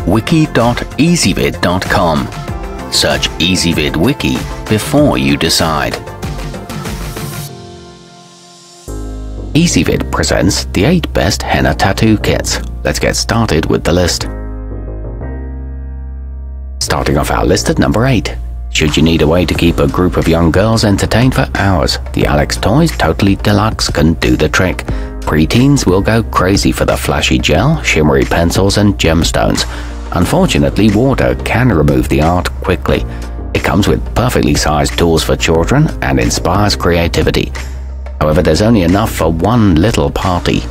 wiki.ezvid.com. Search Ezvid Wiki before you decide. Ezvid presents the 8 best henna tattoo kits. Let's get started with the list. Starting off our list at number 8. Should you need a way to keep a group of young girls entertained for hours, the Alex Toys Totally Deluxe can do the trick. Preteens will go crazy for the flashy gel, shimmery pencils and gemstones. Unfortunately, water can remove the art quickly. It comes with perfectly sized tools for children and inspires creativity. However, there's only enough for one little party.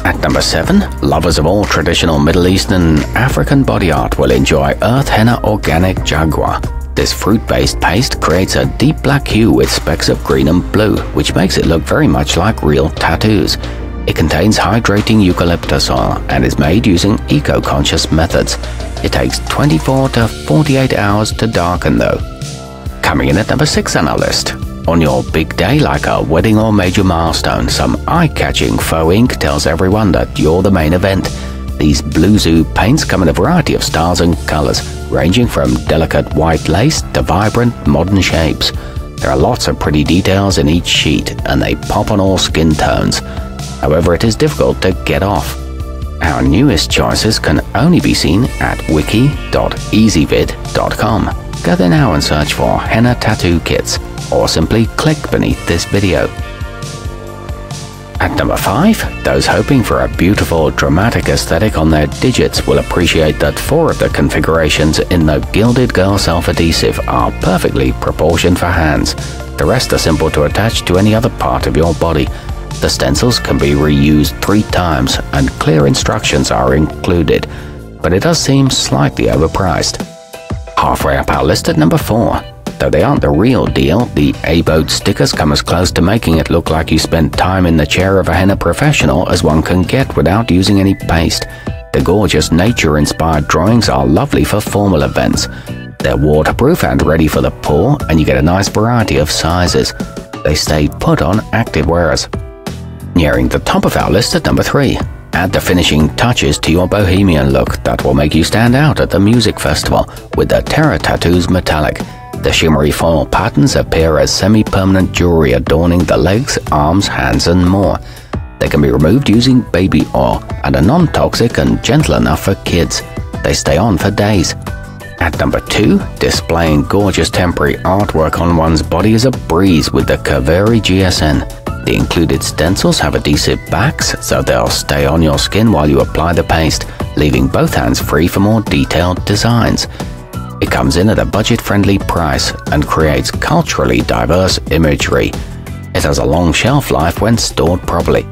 At number 7, lovers of all traditional Middle Eastern and African body art will enjoy Earth Henna Organic Jagua. This fruit-based paste creates a deep black hue with specks of green and blue, which makes it look very much like real tattoos. It contains hydrating eucalyptus oil and is made using eco-conscious methods. It takes 24 to 48 hours to darken though. Coming in at number 6 on our list. On your big day like a wedding or major milestone, some eye-catching faux ink tells everyone that you're the main event. These bluezoo paints come in a variety of styles and colors, ranging from delicate white lace to vibrant modern shapes. There are lots of pretty details in each sheet, and they pop on all skin tones. However, it is difficult to get off. Our newest choices can only be seen at wiki.ezvid.com. Go there now and search for henna tattoo kits, or simply click beneath this video. At number 5, those hoping for a beautiful, dramatic aesthetic on their digits will appreciate that 4 of the configurations in the Gilded Girl self-adhesive are perfectly proportioned for hands. The rest are simple to attach to any other part of your body. The stencils can be reused 3 times and clear instructions are included, but it does seem slightly overpriced. Halfway up our list at number 4. Though they aren't the real deal, the aboat stickers come as close to making it look like you spent time in the chair of a henna professional as one can get without using any paste. The gorgeous nature-inspired drawings are lovely for formal events. They're waterproof and ready for the pour, and you get a nice variety of sizes. They stay put on active wearers. Nearing the top of our list at number 3. Add the finishing touches to your bohemian look that will make you stand out at the music festival with the Terra Tattoos Metallic. The shimmery foil patterns appear as semi-permanent jewelry adorning the legs, arms, hands and more. They can be removed using baby oil and are non-toxic and gentle enough for kids. They stay on for days. At number 2, displaying gorgeous temporary artwork on one's body is a breeze with the Kaveri GSN. The included stencils have adhesive backs, so they'll stay on your skin while you apply the paste, leaving both hands free for more detailed designs. It comes in at a budget-friendly price and creates culturally diverse imagery. It has a long shelf life when stored properly.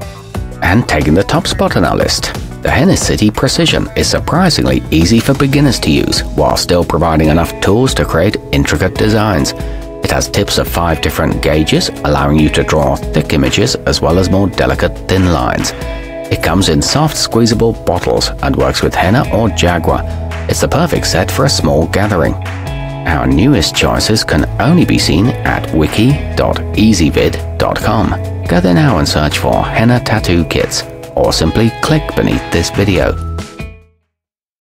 And taking the top spot on our list, the Henna City Precision is surprisingly easy for beginners to use, while still providing enough tools to create intricate designs. It has tips of 5 different gauges, allowing you to draw thick images as well as more delicate thin lines. It comes in soft squeezable bottles and works with henna or jagua. It's the perfect set for a small gathering. Our newest choices can only be seen at wiki.ezvid.com. Go there now and search for henna tattoo kits, or simply click beneath this video.